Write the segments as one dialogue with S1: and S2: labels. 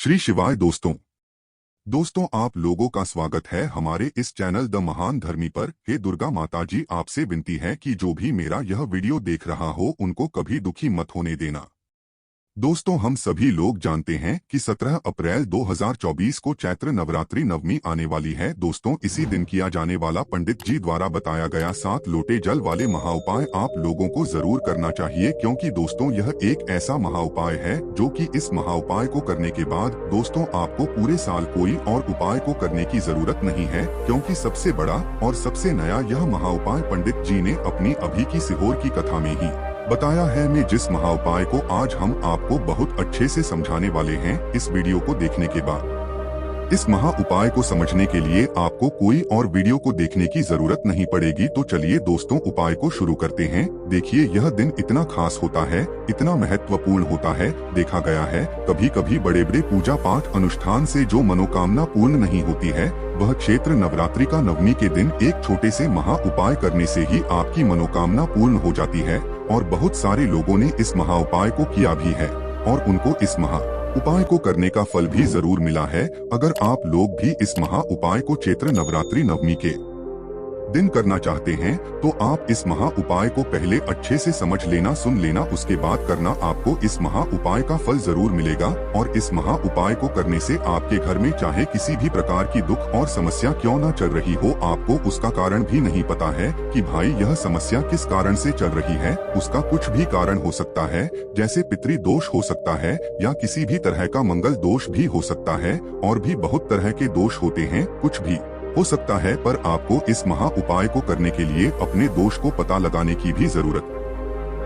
S1: श्री शिवाय दोस्तों आप लोगों का स्वागत है हमारे इस चैनल द महान धर्मी पर। हे दुर्गा माता जी, आपसे विनती है कि जो भी मेरा यह वीडियो देख रहा हो उनको कभी दुखी मत होने देना। दोस्तों, हम सभी लोग जानते हैं कि 17 अप्रैल 2024 को चैत्र नवरात्रि नवमी आने वाली है। दोस्तों, इसी दिन किया जाने वाला पंडित जी द्वारा बताया गया 7 लोटे जल वाले महाउपाय आप लोगों को जरूर करना चाहिए, क्योंकि दोस्तों यह एक ऐसा महाउपाय है जो कि इस महाउपाय को करने के बाद दोस्तों आपको पूरे साल कोई और उपाय को करने की जरूरत नहीं है, क्योंकि सबसे बड़ा और सबसे नया यह महाउपाय पंडित जी ने अपनी अभी की सीहोर की कथा में ही बताया है। मैं जिस महाउपाय को आज हम आपको बहुत अच्छे से समझाने वाले हैं इस वीडियो को देखने के बाद। इस महा उपाय को समझने के लिए आपको कोई और वीडियो को देखने की जरूरत नहीं पड़ेगी। तो चलिए दोस्तों, उपाय को शुरू करते हैं। देखिए, यह दिन इतना खास होता है, इतना महत्वपूर्ण होता है। देखा गया है कभी कभी बड़े बड़े पूजा पाठ अनुष्ठान से जो मनोकामना पूर्ण नहीं होती है, वह क्षेत्र नवरात्रि का नवमी के दिन एक छोटे से महा उपाय करने से ही आपकी मनोकामना पूर्ण हो जाती है। और बहुत सारे लोगों ने इस महा उपाय को किया भी है और उनको इस महा उपाय को करने का फल भी जरूर मिला है। अगर आप लोग भी इस महा उपाय को चैत्र नवरात्रि नवमी के दिन करना चाहते हैं तो आप इस महा उपाय को पहले अच्छे से समझ लेना, सुन लेना, उसके बाद करना। आपको इस महा उपाय का फल जरूर मिलेगा। और इस महा उपाय को करने से आपके घर में चाहे किसी भी प्रकार की दुख और समस्या क्यों न चल रही हो, आपको उसका कारण भी नहीं पता है कि भाई यह समस्या किस कारण से चल रही है। उसका कुछ भी कारण हो सकता है, जैसे पितृ दोष हो सकता है या किसी भी तरह का मंगल दोष भी हो सकता है, और भी बहुत तरह के दोष होते हैं, कुछ भी हो सकता है। पर आपको इस महा उपाय को करने के लिए अपने दोष को पता लगाने की भी जरूरत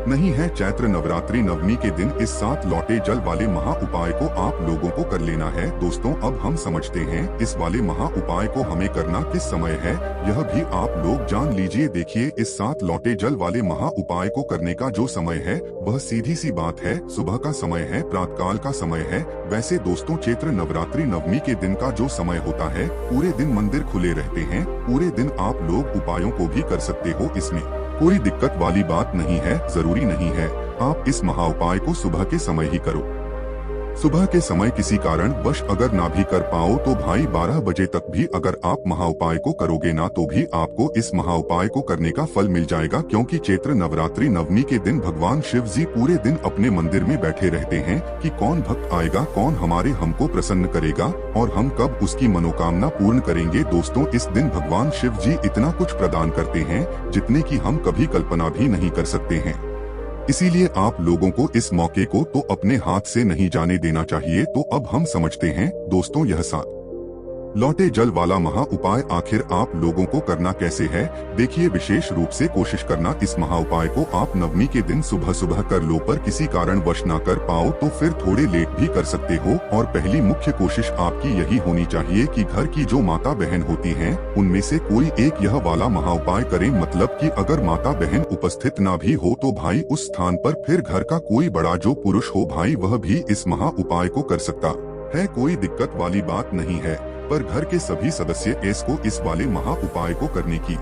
S1: नहीं है। चैत्र नवरात्रि नवमी के दिन इस 7 लौटे जल वाले महा उपाय को आप लोगों को कर लेना है। दोस्तों, अब हम समझते हैं इस वाले महा उपाय को हमें करना किस समय है, यह भी आप लोग जान लीजिए। देखिए, इस 7 लौटे जल वाले महा उपाय को करने का जो समय है वह सीधी सी बात है, सुबह का समय है, प्रातःकाल का समय है। वैसे दोस्तों, चैत्र नवरात्रि नवमी के दिन का जो समय होता है, पूरे दिन मंदिर खुले रहते हैं, पूरे दिन आप लोग उपायों को भी कर सकते हो, इसमें कोई दिक्कत वाली बात नहीं है। जरूरी नहीं है आप इस महा उपाय को सुबह के समय ही करो। सुबह के समय किसी कारण वश अगर ना भी कर पाओ तो भाई 12 बजे तक भी अगर आप महा उपाय को करोगे ना तो भी आपको इस महा उपाय को करने का फल मिल जाएगा। क्योंकि चैत्र नवरात्रि नवमी के दिन भगवान शिव जी पूरे दिन अपने मंदिर में बैठे रहते हैं कि कौन भक्त आएगा, कौन हमको प्रसन्न करेगा और हम कब उसकी मनोकामना पूर्ण करेंगे। दोस्तों, इस दिन भगवान शिव जी इतना कुछ प्रदान करते हैं जितने की हम कभी कल्पना भी नहीं कर सकते हैं। इसीलिए आप लोगों को इस मौके को तो अपने हाथ से नहीं जाने देना चाहिए। तो अब हम समझते हैं दोस्तों, यह 7 लौटे जल वाला महा उपाय आखिर आप लोगों को करना कैसे है। देखिए, विशेष रूप से कोशिश करना इस महा उपाय को आप नवमी के दिन सुबह सुबह कर लो। पर किसी कारण वश ना कर पाओ तो फिर थोड़े लेट भी कर सकते हो। और पहली मुख्य कोशिश आपकी यही होनी चाहिए कि घर की जो माता बहन होती हैं उनमें से कोई एक यह वाला महा उपाय करें। मतलब कि अगर माता बहन उपस्थित ना भी हो तो भाई उस स्थान पर फिर घर का कोई बड़ा जो पुरुष हो भाई, वह भी इस महा उपाय को कर सकता है। कोई दिक्कत वाली बात नहीं है। पर घर के सभी सदस्य इस वाले महा उपाय को करने की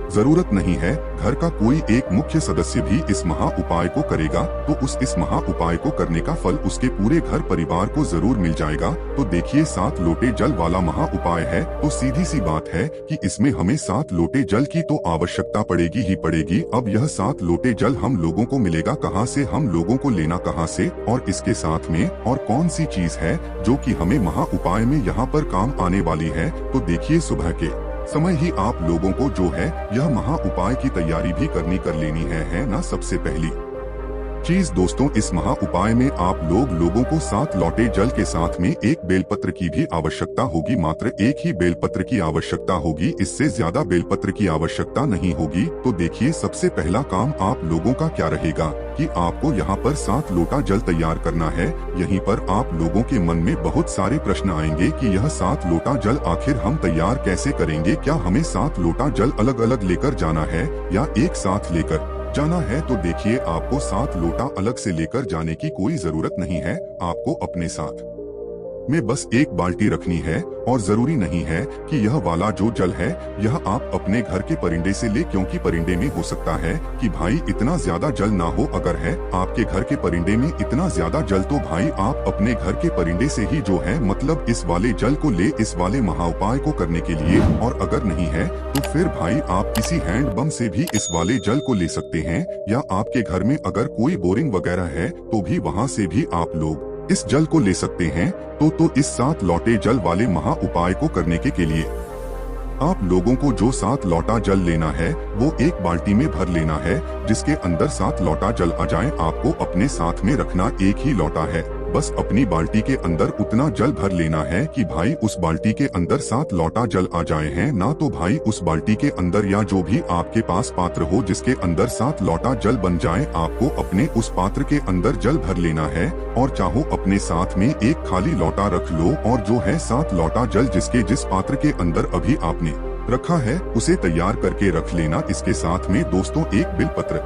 S1: जरूरत नहीं है। घर का कोई एक मुख्य सदस्य भी इस महा उपाय को करेगा तो इस महा उपाय को करने का फल उसके पूरे घर परिवार को जरूर मिल जाएगा। तो देखिए, 7 लोटे जल वाला महा उपाय है तो सीधी सी बात है कि इसमें हमें 7 लोटे जल की तो आवश्यकता पड़ेगी ही पड़ेगी। अब यह 7 लोटे जल हम लोगों को मिलेगा कहाँ से, हम लोगों को लेना कहाँ से, और इसके साथ में और कौन सी चीज है जो कि हमें महा उपाय में यहाँ पर काम आने वाली है। तो देखिए, सुबह के समय ही आप लोगों को जो है यह महा उपाय की तैयारी भी कर लेनी है ना। सबसे पहली चीज दोस्तों, इस महा उपाय में आप लोगों को 7 लौटे जल के साथ में एक बेलपत्र की भी आवश्यकता होगी। मात्र एक ही बेलपत्र की आवश्यकता होगी, इससे ज्यादा बेलपत्र की आवश्यकता नहीं होगी। तो देखिए, सबसे पहला काम आप लोगों का क्या रहेगा कि आपको यहाँ पर 7 लोटा जल तैयार करना है। यहीं पर आप लोगों के मन में बहुत सारे प्रश्न आएंगे कि यह 7 लोटा जल आखिर हम तैयार कैसे करेंगे। क्या हमें 7 लोटा जल अलग अलग लेकर जाना है या एक साथ लेकर जाना है। तो देखिए, आपको 7 लोटा अलग से लेकर जाने की कोई जरूरत नहीं है। आपको अपने साथ में बस एक बाल्टी रखनी है और जरूरी नहीं है कि यह वाला जो जल है यह आप अपने घर के परिंदे से ले, क्योंकि परिंदे में हो सकता है कि भाई इतना ज्यादा जल ना हो। अगर है आपके घर के परिंदे में इतना ज्यादा जल तो भाई आप अपने घर के परिंदे से ही जो है मतलब इस वाले जल को ले, इस वाले महा उपाय को करने के लिए। और अगर नहीं है तो फिर भाई आप किसी हैंड पंप से भी इस वाले जल को ले सकते हैं, या आपके घर में अगर कोई बोरिंग वगैरह है तो भी वहाँ से भी आप लोग इस जल को ले सकते हैं। तो इस 7 लौटे जल वाले महा उपाय को करने के लिए आप लोगों को जो 7 लौटा जल लेना है वो एक बाल्टी में भर लेना है, जिसके अंदर 7 लौटा जल आ जाए। आपको अपने साथ में रखना एक ही लौटा है, बस अपनी बाल्टी के अंदर उतना जल भर लेना है कि भाई उस बाल्टी के अंदर 7 लौटा जल आ जाए हैं। ना तो भाई उस बाल्टी के अंदर या जो भी आपके पास पात्र हो जिसके अंदर 7 लौटा जल बन जाए, आपको अपने उस पात्र के अंदर जल भर लेना है। और चाहो अपने साथ में एक खाली लौटा रख लो और जो है 7 लौटा जल जिस पात्र के अंदर अभी आपने रखा है उसे तैयार करके रख लेना। इसके साथ में दोस्तों एक बिलपत्र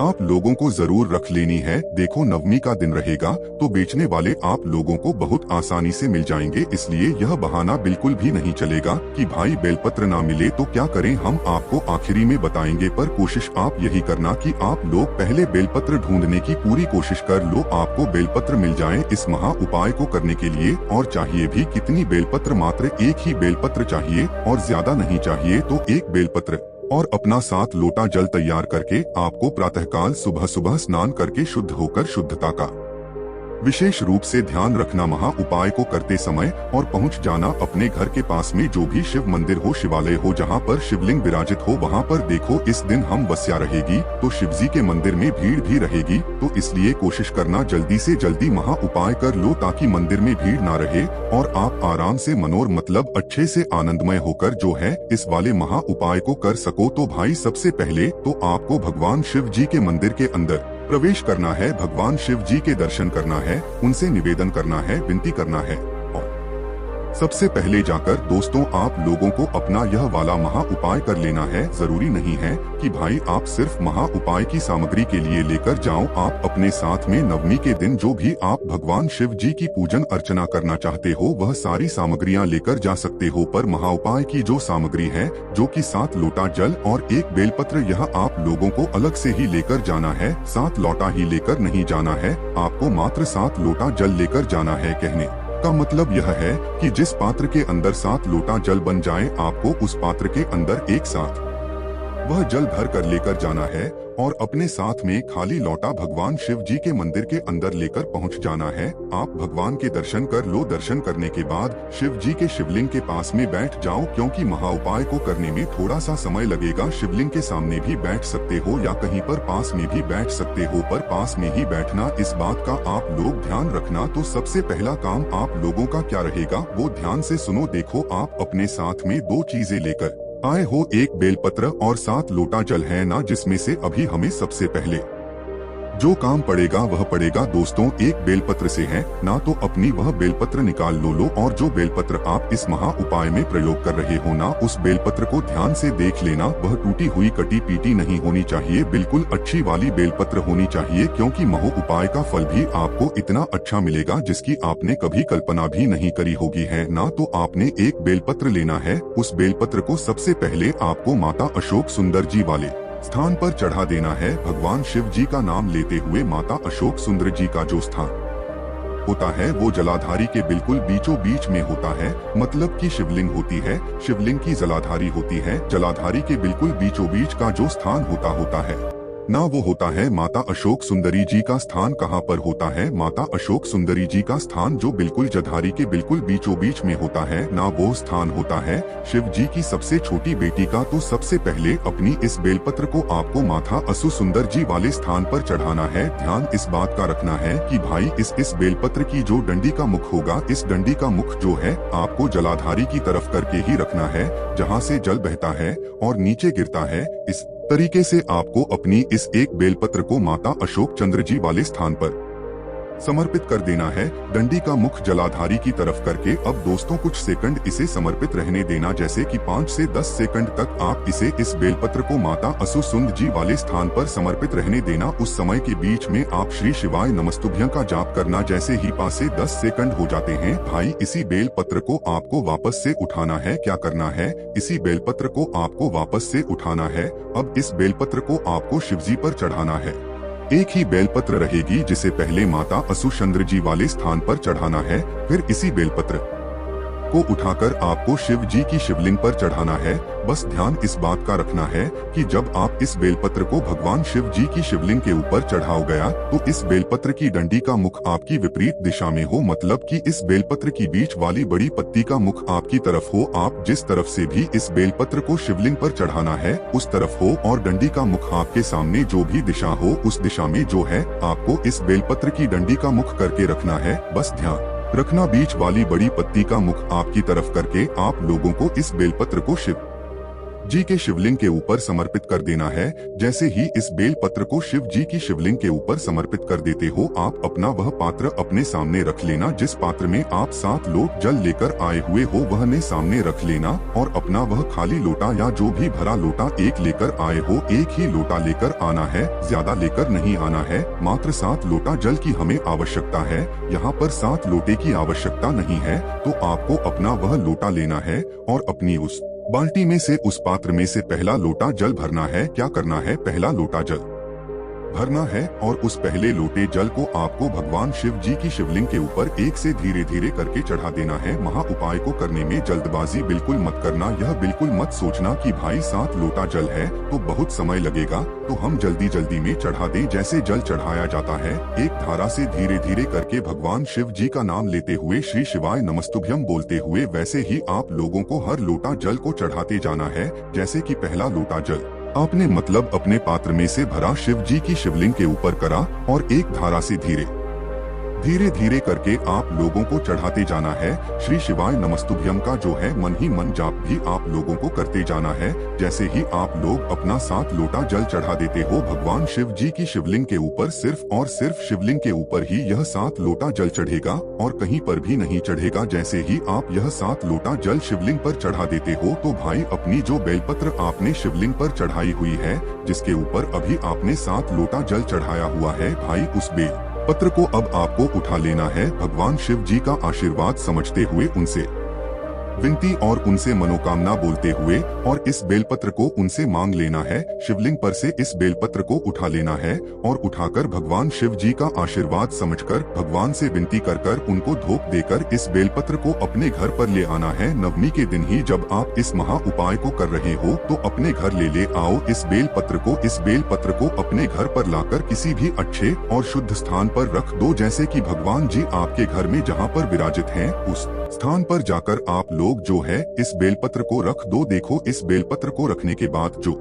S1: आप लोगों को जरूर रख लेनी है। देखो नवमी का दिन रहेगा तो बेचने वाले आप लोगों को बहुत आसानी से मिल जाएंगे, इसलिए यह बहाना बिल्कुल भी नहीं चलेगा कि भाई बेलपत्र ना मिले तो क्या करें, हम आपको आखिरी में बताएंगे। पर कोशिश आप यही करना कि आप लोग पहले बेलपत्र ढूंढने की पूरी कोशिश कर लो, आपको बेलपत्र मिल जाए इस महा उपाय को करने के लिए। और चाहिए भी कितनी बेलपत्र, मात्र एक ही बेलपत्र चाहिए और ज्यादा नहीं चाहिए। तो एक बेलपत्र और अपना 7 लोटा जल तैयार करके आपको प्रातःकाल सुबह सुबह स्नान करके शुद्ध होकर शुद्धता का विशेष रूप से ध्यान रखना महा उपाय को करते समय, और पहुंच जाना अपने घर के पास में जो भी शिव मंदिर हो, शिवालय हो, जहां पर शिवलिंग विराजित हो वहां पर। देखो इस दिन हम वस्या रहेगी तो शिवजी के मंदिर में भीड़ भी रहेगी, तो इसलिए कोशिश करना जल्दी से जल्दी महा उपाय कर लो ताकि मंदिर में भीड़ ना रहे और आप आराम से मनोर मतलब अच्छे से आनंदमय होकर जो है इस वाले महा उपाय को कर सको। तो भाई सबसे पहले तो आपको भगवान शिव जी के मंदिर के अंदर प्रवेश करना है, भगवान शिव जी के दर्शन करना है, उनसे निवेदन करना है, विनती करना है। सबसे पहले जाकर दोस्तों आप लोगों को अपना यह वाला महा उपाय कर लेना है। जरूरी नहीं है कि भाई आप सिर्फ महा उपाय की सामग्री के लिए लेकर जाओ, आप अपने साथ में नवमी के दिन जो भी आप भगवान शिव जी की पूजन अर्चना करना चाहते हो वह सारी सामग्रियां लेकर जा सकते हो। पर महा उपाय की जो सामग्री है जो कि 7 लोटा जल और एक बेलपत्र, यह आप लोगों को अलग से ही लेकर जाना है। 7 लोटा ही लेकर नहीं जाना है, आपको मात्र 7 लोटा जल लेकर जाना है। कहने का मतलब यह है कि जिस पात्र के अंदर 7 लोटा जल बन जाए आपको उस पात्र के अंदर एक साथ वह जल भर कर लेकर जाना है और अपने साथ में खाली लौटा भगवान शिव जी के मंदिर के अंदर लेकर पहुंच जाना है। आप भगवान के दर्शन कर लो, दर्शन करने के बाद शिव जी के शिवलिंग के पास में बैठ जाओ, क्योंकि महा उपाय को करने में थोड़ा सा समय लगेगा। शिवलिंग के सामने भी बैठ सकते हो या कहीं पर पास में भी बैठ सकते हो, पर पास में ही बैठना। इस बात का आप लोग ध्यान रखना। तो सबसे पहला काम आप लोगों का क्या रहेगा वो ध्यान से सुनो। देखो आप अपने साथ में 2 चीजें लेकर आए हो, एक बेलपत्र और 7 लोटा जल है ना, जिसमें से अभी हमें सबसे पहले जो काम पड़ेगा वह पड़ेगा दोस्तों एक बेलपत्र से है ना। तो अपनी वह बेलपत्र निकाल लो और जो बेलपत्र आप इस महा उपाय में प्रयोग कर रहे हो ना, उस बेलपत्र को ध्यान से देख लेना। वह टूटी हुई कटी पीटी नहीं होनी चाहिए, बिल्कुल अच्छी वाली बेलपत्र होनी चाहिए, क्योंकि महा उपाय का फल भी आपको इतना अच्छा मिलेगा जिसकी आपने कभी कल्पना भी नहीं करी होगी, है ना। तो आपने एक बेलपत्र लेना है, उस बेलपत्र को सबसे पहले आपको माता अशोक सुंदर जी वाले स्थान पर चढ़ा देना है। भगवान शिव जी का नाम लेते हुए माता अशोक सुंदर जी का जो स्थान होता है वो जलाधारी के बिल्कुल बीचों बीच में होता है, मतलब कि शिवलिंग होती है, शिवलिंग की जलाधारी होती है, जलाधारी के बिल्कुल बीचों बीच का जो स्थान होता है ना वो होता है माता अशोक सुंदरी जी का स्थान। कहाँ पर होता है माता अशोक सुंदरी जी का स्थान? जो बिल्कुल जलाधारी के बिल्कुल बीचों बीच में होता है ना, वो स्थान होता है शिव जी की सबसे छोटी बेटी का। तो सबसे पहले अपनी इस बेलपत्र को आपको माता असु सुंदर जी वाले स्थान पर चढ़ाना है। ध्यान इस बात का रखना है कि भाई इस बेलपत्र की जो डंडी का मुख होगा, इस डंडी का मुख जो है आपको जलाधारी की तरफ करके ही रखना है, जहाँ से जल बहता है और नीचे गिरता है। इस तरीके से आपको अपनी इस एक बेलपत्र को माता अशोक चंद्र जी वाले स्थान पर समर्पित कर देना है। डंडी का मुख जलाधारी की तरफ करके अब दोस्तों कुछ सेकंड इसे समर्पित रहने देना, जैसे कि 5 से 10 सेकंड तक आप इसे इस बेलपत्र को माता असुसुंद जी वाले स्थान पर समर्पित रहने देना। उस समय के बीच में आप श्री शिवाय नमस्तुभ्यं का जाप करना। जैसे ही 5 से 10 सेकंड हो जाते हैं भाई, इसी बेलपत्र को आपको वापस से उठाना है। क्या करना है, इसी बेलपत्र को आपको वापस से उठाना है। अब इस बेलपत्र को आपको शिवजी पर चढ़ाना है। एक ही बेलपत्र रहेगी जिसे पहले माता असुचंद्र जी वाले स्थान पर चढ़ाना है, फिर इसी बेलपत्र को उठाकर आपको शिव जी की शिवलिंग पर चढ़ाना है। बस ध्यान इस बात का रखना है कि जब आप इस बेलपत्र को भगवान शिव जी की शिवलिंग के ऊपर चढ़ाओ गया तो इस बेलपत्र की डंडी का मुख आपकी विपरीत दिशा में हो, मतलब कि इस बेलपत्र की बीच वाली बड़ी पत्ती का मुख आपकी तरफ हो। आप जिस तरफ से भी इस बेलपत्र को शिवलिंग पर चढ़ाना है उस तरफ हो, और डंडी का मुख आपके सामने जो भी दिशा हो उस दिशा में जो है आपको इस बेलपत्र की डंडी का मुख करके रखना है। बस ध्यान रखना, बीच वाली बड़ी पत्ती का मुख आपकी तरफ करके आप लोगों को इस बेलपत्र को शिव जी के शिवलिंग के ऊपर समर्पित कर देना है। जैसे ही इस बेलपत्र को शिव जी की शिवलिंग के ऊपर समर्पित कर देते हो, आप अपना वह पात्र अपने सामने रख लेना। जिस पात्र में आप 7 लोट जल लेकर आए हुए हो वह ने सामने रख लेना, और अपना वह खाली लोटा या जो भी भरा लोटा एक लेकर आए हो, एक ही लोटा लेकर आना है, ज्यादा लेकर नहीं आना है। मात्र 7 लोटा जल की हमें आवश्यकता है, यहाँ पर 7 लोटे की आवश्यकता नहीं है। तो आपको अपना वह लोटा लेना है और अपनी उस बाल्टी में से, उस पात्र में से पहला लोटा जल भरना है। क्या करना है, पहला लोटा जल भरना है और उस पहले लोटे जल को आपको भगवान शिव जी की शिवलिंग के ऊपर एक से धीरे धीरे करके चढ़ा देना है। महा उपाय को करने में जल्दबाजी बिल्कुल मत करना। यह बिल्कुल मत सोचना कि भाई 7 लोटा जल है तो बहुत समय लगेगा तो हम जल्दी जल्दी में चढ़ा दें। जैसे जल चढ़ाया जाता है एक धारा से धीरे धीरे करके भगवान शिव जी का नाम लेते हुए श्री शिवाय नमस्तुभ्यं बोलते हुए, वैसे ही आप लोगों को हर लोटा जल को चढ़ाते जाना है। जैसे कि पहला लोटा जल आपने मतलब अपने पात्र में से भरा शिव जी की शिवलिंग के ऊपर करा और एक धारा से धीरे धीरे करके आप लोगों को चढ़ाते जाना है। श्री शिवाय नमस्तुभ्यं का जो है मन ही मन जाप भी आप लोगों को करते जाना है। जैसे ही आप लोग अपना 7 लोटा जल चढ़ा देते हो भगवान शिव जी की शिवलिंग के ऊपर, सिर्फ और सिर्फ शिवलिंग के ऊपर ही यह 7 लोटा जल चढ़ेगा और कहीं पर भी नहीं चढ़ेगा। जैसे ही आप यह 7 लोटा जल शिवलिंग पर चढ़ा देते हो तो भाई अपनी जो बेलपत्र आपने शिवलिंग पर चढ़ाई हुई है, जिसके ऊपर अभी आपने 7 लोटा जल चढ़ाया हुआ है, भाई उस पत्र को अब आपको उठा लेना है। भगवान शिव जी का आशीर्वाद समझते हुए उनसे विनती और उनसे मनोकामना बोलते हुए और इस बेलपत्र को उनसे मांग लेना है। शिवलिंग पर से इस बेलपत्र को उठा लेना है और उठाकर भगवान शिव जी का आशीर्वाद समझकर भगवान से विनती कर उनको धूप देकर इस बेलपत्र को अपने घर पर ले आना है। नवमी के दिन ही जब आप इस महा उपाय को कर रहे हो तो अपने घर ले आओ इस बेलपत्र को अपने घर पर लाकर किसी भी अच्छे और शुद्ध स्थान पर रख दो। जैसे कि भगवान जी आपके घर में जहाँ पर विराजित हैं उस स्थान पर जाकर आप लोग जो है इस बेलपत्र को रख दो। देखो इस बेलपत्र को रखने के बाद जो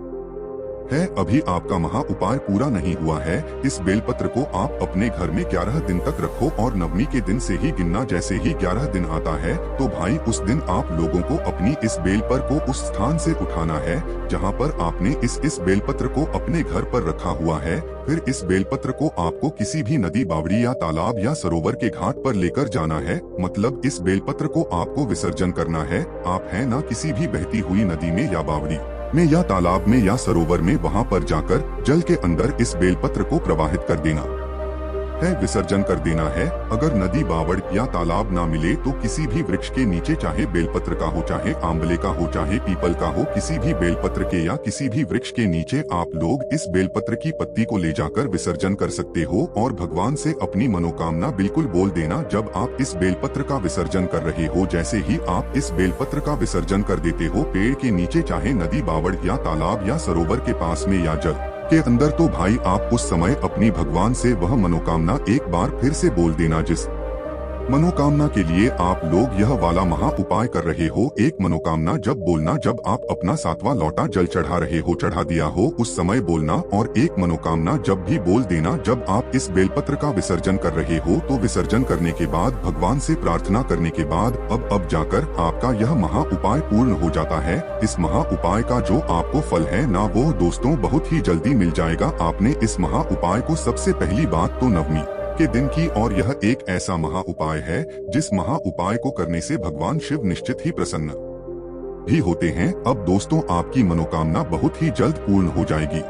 S1: है अभी आपका महा उपाय पूरा नहीं हुआ है। इस बेलपत्र को आप अपने घर में 11 दिन तक रखो और नवमी के दिन से ही गिनना। जैसे ही 11 दिन आता है तो भाई उस दिन आप लोगों को अपनी इस बेलपत्र को उस स्थान से उठाना है जहां पर आपने इस बेलपत्र को अपने घर पर रखा हुआ है। फिर इस बेलपत्र को आपको किसी भी नदी, बावड़ी या तालाब या सरोवर के घाट पर लेकर जाना है। मतलब इस बेलपत्र को आपको विसर्जन करना है। आप है ना किसी भी बहती हुई नदी में या बावड़ी में या तालाब में या सरोवर में, वहां पर जाकर जल के अंदर इस बेलपत्र को प्रवाहित कर देना है, विसर्जन कर देना है। अगर नदी, बावड़ या तालाब ना मिले तो किसी भी वृक्ष के नीचे, चाहे बेलपत्र का हो, चाहे आंवले का हो, चाहे पीपल का हो, किसी भी बेलपत्र के या किसी भी वृक्ष के नीचे आप लोग इस बेलपत्र की पत्ती को ले जाकर विसर्जन कर सकते हो और भगवान से अपनी मनोकामना बिल्कुल बोल देना जब आप इस बेलपत्र का विसर्जन कर रहे हो। जैसे ही आप इस बेलपत्र का विसर्जन कर देते हो पेड़ के नीचे, चाहे नदी, बावड़ या तालाब या सरोवर के पास में या जल के अंदर, तो भाई आप उस समय अपनी भगवान से वह मनोकामना एक बार फिर से बोल देना जिस मनोकामना के लिए आप लोग यह वाला महा उपाय कर रहे हो। एक मनोकामना जब बोलना जब आप अपना 7वां लौटा जल चढ़ा रहे हो, चढ़ा दिया हो, उस समय बोलना। और एक मनोकामना जब भी बोल देना जब आप इस बेलपत्र का विसर्जन कर रहे हो। तो विसर्जन करने के बाद भगवान से प्रार्थना करने के बाद अब जाकर आपका यह महा उपाय पूर्ण हो जाता है। इस महा उपाय का जो आपको फल है ना, वो दोस्तों बहुत ही जल्दी मिल जाएगा। आपने इस महा उपाय को सबसे पहली बात तो नवमी के दिन की, और यह एक ऐसा महा उपाय है जिस महा उपाय को करने से भगवान शिव निश्चित ही प्रसन्न भी होते हैं। अब दोस्तों, आपकी मनोकामना बहुत ही जल्द पूर्ण हो जाएगी।